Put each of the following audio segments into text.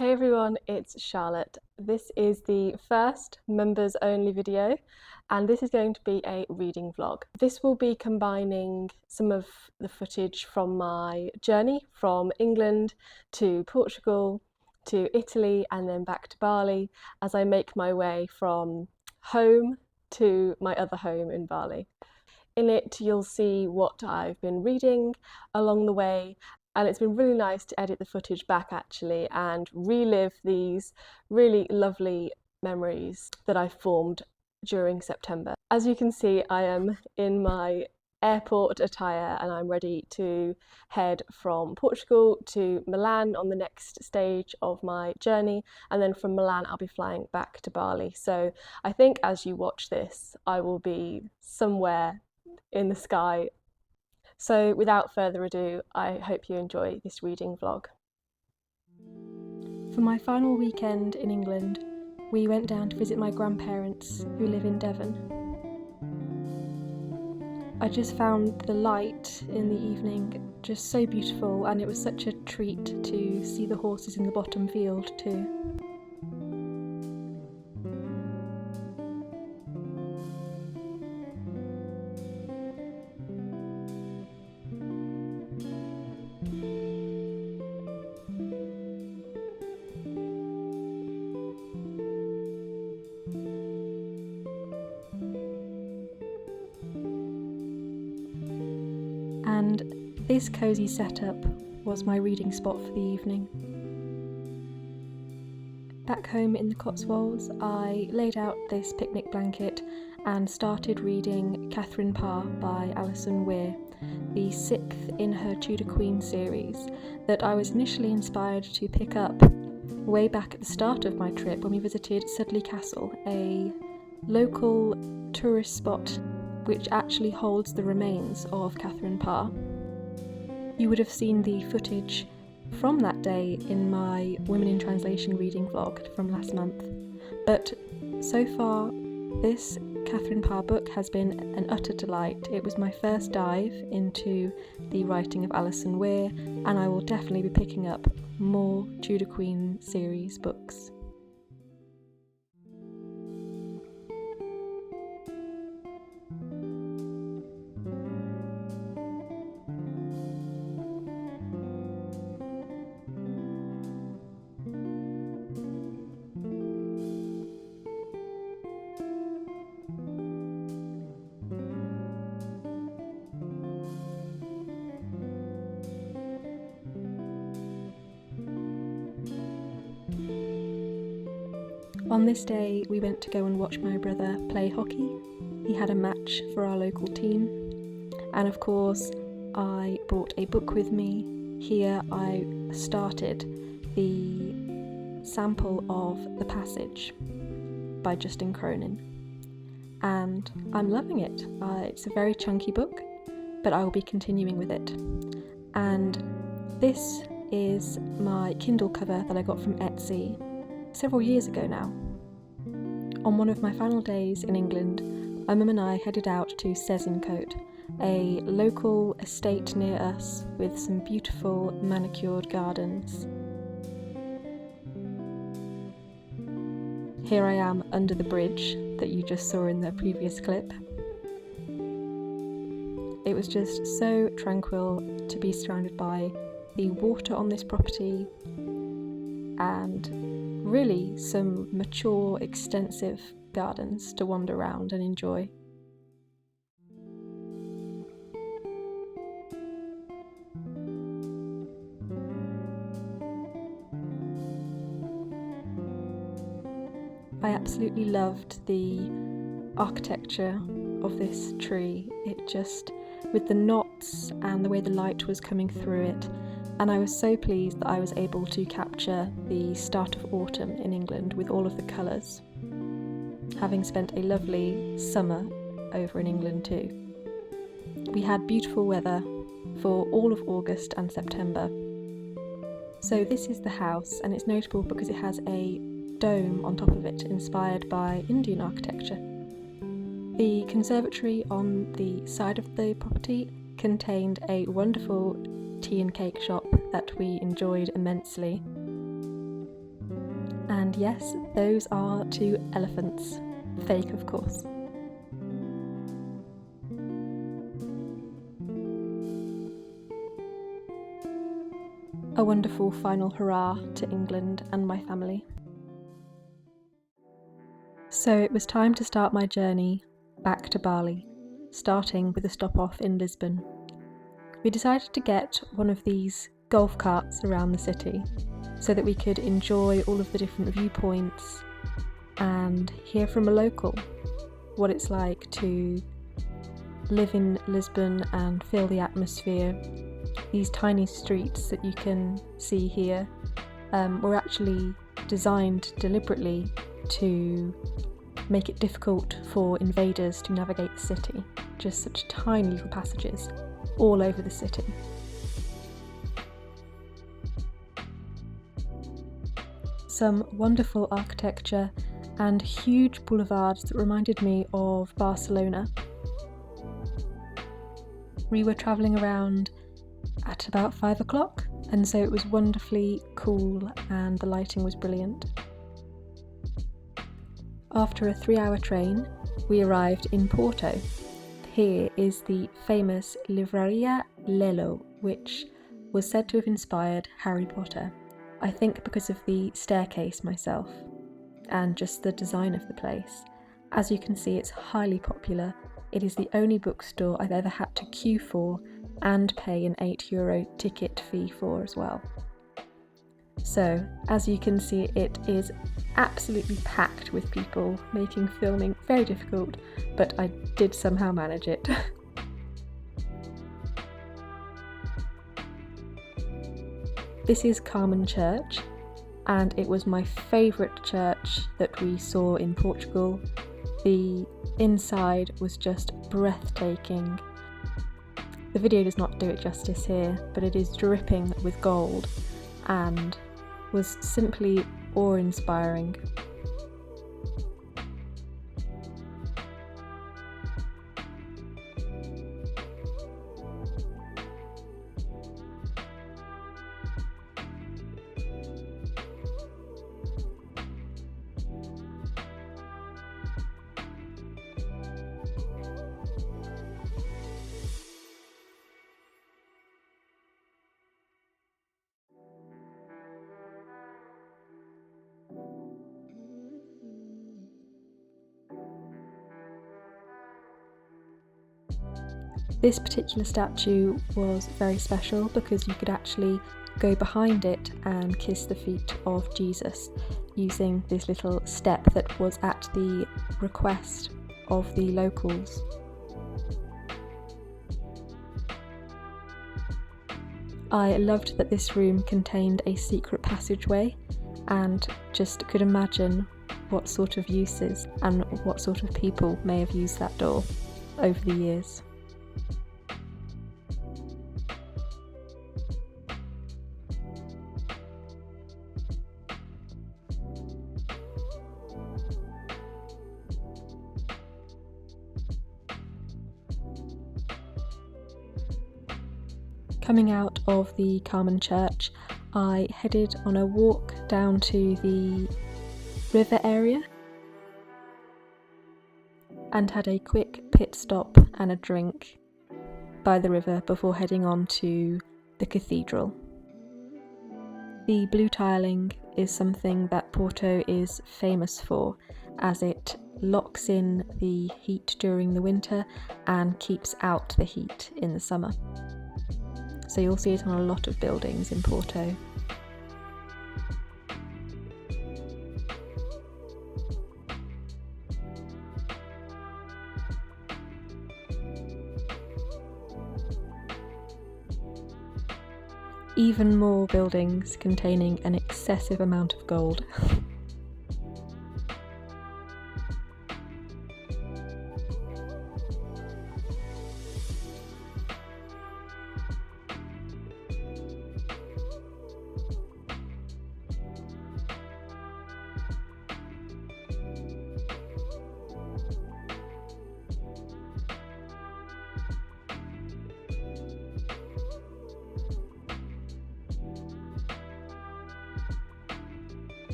Hey everyone, it's Charlotte. This is the first members only video and this is going to be a reading vlog. This will be combining some of the footage from my journey from England to Portugal to Italy and then back to Bali as I make my way from home to my other home in Bali. In it, you'll see what I've been reading along the way, and it's been really nice to edit the footage back actually and relive these really lovely memories that I formed during September. As you can see, I am in my airport attire and I'm ready to head from Portugal to Milan on the next stage of my journey, and then from Milan I'll be flying back to Bali. So I think as you watch this I will be somewhere in the sky. So without further ado, I hope you enjoy this reading vlog. For my final weekend in England, we went down to visit my grandparents who live in Devon. I just found the light in the evening just so beautiful, and it was such a treat to see the horses in the bottom field too. And this cosy setup was my reading spot for the evening. Back home in the Cotswolds, I laid out this picnic blanket and started reading Catherine Parr by Alison Weir, the sixth in her Tudor Queen series that I was initially inspired to pick up way back at the start of my trip when we visited Sudley Castle, a local tourist spot which actually holds the remains of Catherine Parr. You would have seen the footage from that day in my Women in Translation reading vlog from last month, but so far this Catherine Parr book has been an utter delight. It was my first dive into the writing of Alison Weir, and I will definitely be picking up more Tudor Queen series books. On this day, we went to go and watch my brother play hockey. He had a match for our local team, and of course I brought a book with me. Here I started the sample of The Passage by Justin Cronin, and I'm loving it. It's a very chunky book, but I will be continuing with it. And this is my Kindle cover that I got from Etsy several years ago now. On one of my final days in England, my mum and I headed out to Sezincote, a local estate near us with some beautiful manicured gardens. Here I am under the bridge that you just saw in the previous clip. It was just so tranquil to be surrounded by the water on this property and really some mature, extensive gardens to wander around and enjoy. I absolutely loved the architecture of this tree. It just, with the knots and the way the light was coming through it, and I was so pleased that I was able to capture the start of autumn in England with all of the colours, having spent a lovely summer over in England too. We had beautiful weather for all of August and September. So this is the house, and it's notable because it has a dome on top of it inspired by Indian architecture. The conservatory on the side of the property contained a wonderful tea and cake shop that we enjoyed immensely. And yes, those are 2 elephants. Fake, of course. A wonderful final hurrah to England and my family. So it was time to start my journey back to Bali, starting with a stop off in Lisbon. We decided to get one of these golf carts around the city so that we could enjoy all of the different viewpoints and hear from a local what it's like to live in Lisbon and feel the atmosphere. These tiny streets that you can see here were actually designed deliberately to make it difficult for invaders to navigate the city. Just such tiny little passages all over the city. Some wonderful architecture and huge boulevards that reminded me of Barcelona. We were travelling around at about 5 o'clock, and so it was wonderfully cool and the lighting was brilliant. After a 3-hour train, we arrived in Porto. Here is the famous Livraria Lelo, which was said to have inspired Harry Potter. I think because of the staircase myself, and just the design of the place. As you can see, it's highly popular. It is the only bookstore I've ever had to queue for and pay an €8 ticket fee for as well. So, as you can see, it is absolutely packed with people, making filming very difficult, but I did somehow manage it. This is Carmen Church, and it was my favourite church that we saw in Portugal. The inside was just breathtaking. The video does not do it justice here, but it is dripping with gold and was simply awe-inspiring. This particular statue was very special because you could actually go behind it and kiss the feet of Jesus using this little step that was at the request of the locals. I loved that this room contained a secret passageway and just could imagine what sort of uses and what sort of people may have used that door over the years. Coming out of the Carmen Church, I headed on a walk down to the river area and had a quick pit stop and a drink by the river before heading on to the cathedral. The blue tiling is something that Porto is famous for, as it locks in the heat during the winter and keeps out the heat in the summer. So you'll see it on a lot of buildings in Porto. Even more buildings containing an excessive amount of gold.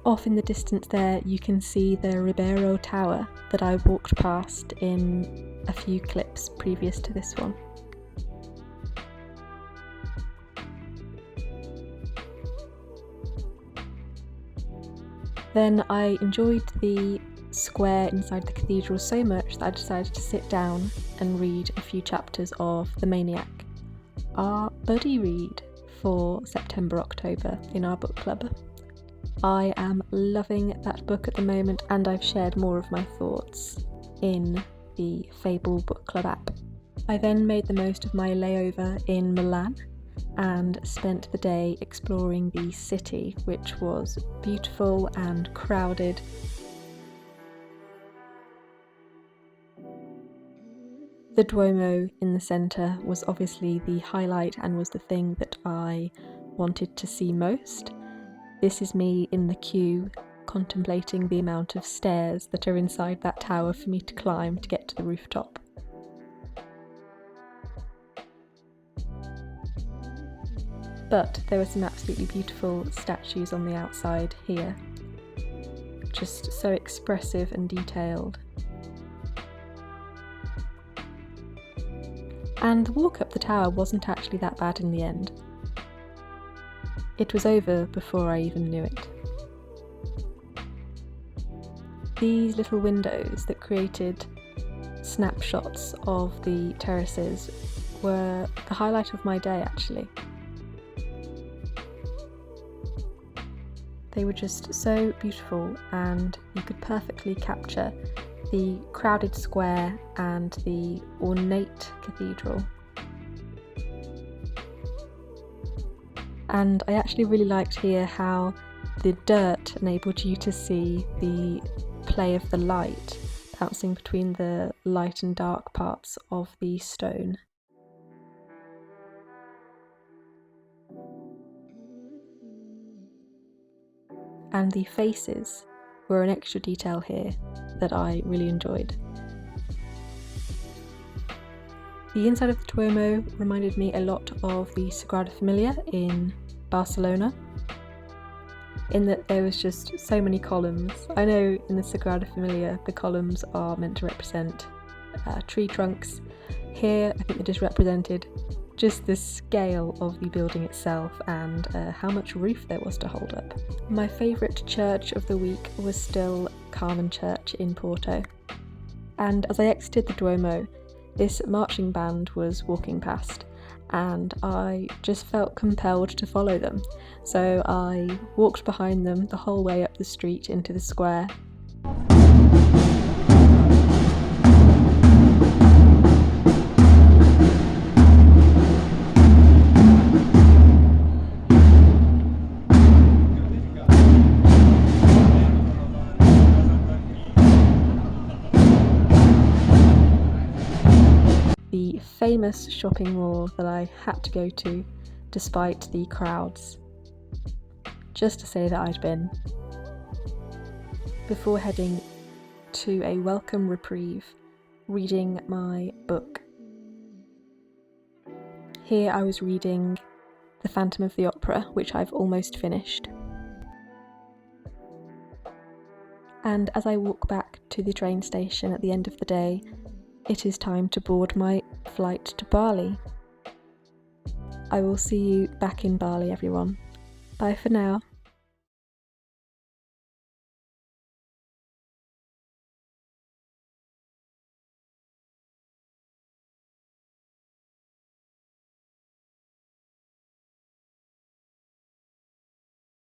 Off in the distance there you can see the Ribeiro Tower that I walked past in a few clips previous to this one. Then I enjoyed the square inside the cathedral so much that I decided to sit down and read a few chapters of The Maniac, our buddy read for September-October in our book club. I am loving that book at the moment, and I've shared more of my thoughts in the Fable book club app. I then made the most of my layover in Milan and spent the day exploring the city, which was beautiful and crowded. The Duomo in the centre was obviously the highlight and was the thing that I wanted to see most. This is me in the queue contemplating the amount of stairs that are inside that tower for me to climb to get to the rooftop. But there were some absolutely beautiful statues on the outside here, just so expressive and detailed. And the walk up the tower wasn't actually that bad in the end. It was over before I even knew it. These little windows that created snapshots of the terraces were the highlight of my day, actually. They were just so beautiful, and you could perfectly capture the crowded square and the ornate cathedral. And I actually really liked here how the dirt enabled you to see the play of the light bouncing between the light and dark parts of the stone. And the faces were an extra detail here that I really enjoyed. The inside of the Duomo reminded me a lot of the Sagrada Familia in Barcelona, in that there was just so many columns. I know in the Sagrada Familia the columns are meant to represent tree trunks. Here I think they just represented just the scale of the building itself and how much roof there was to hold up. My favourite church of the week was still Carmen Church in Porto. And as I exited the Duomo, this marching band was walking past, and I just felt compelled to follow them. So I walked behind them the whole way up the street into the square. The famous shopping mall that I had to go to despite the crowds, just to say that I'd been, before heading to a welcome reprieve reading my book. Here I was reading The Phantom of the Opera, which I've almost finished. And as I walk back to the train station at the end of the day, it is time to board my flight to Bali. I will see you back in Bali, everyone. Bye for now.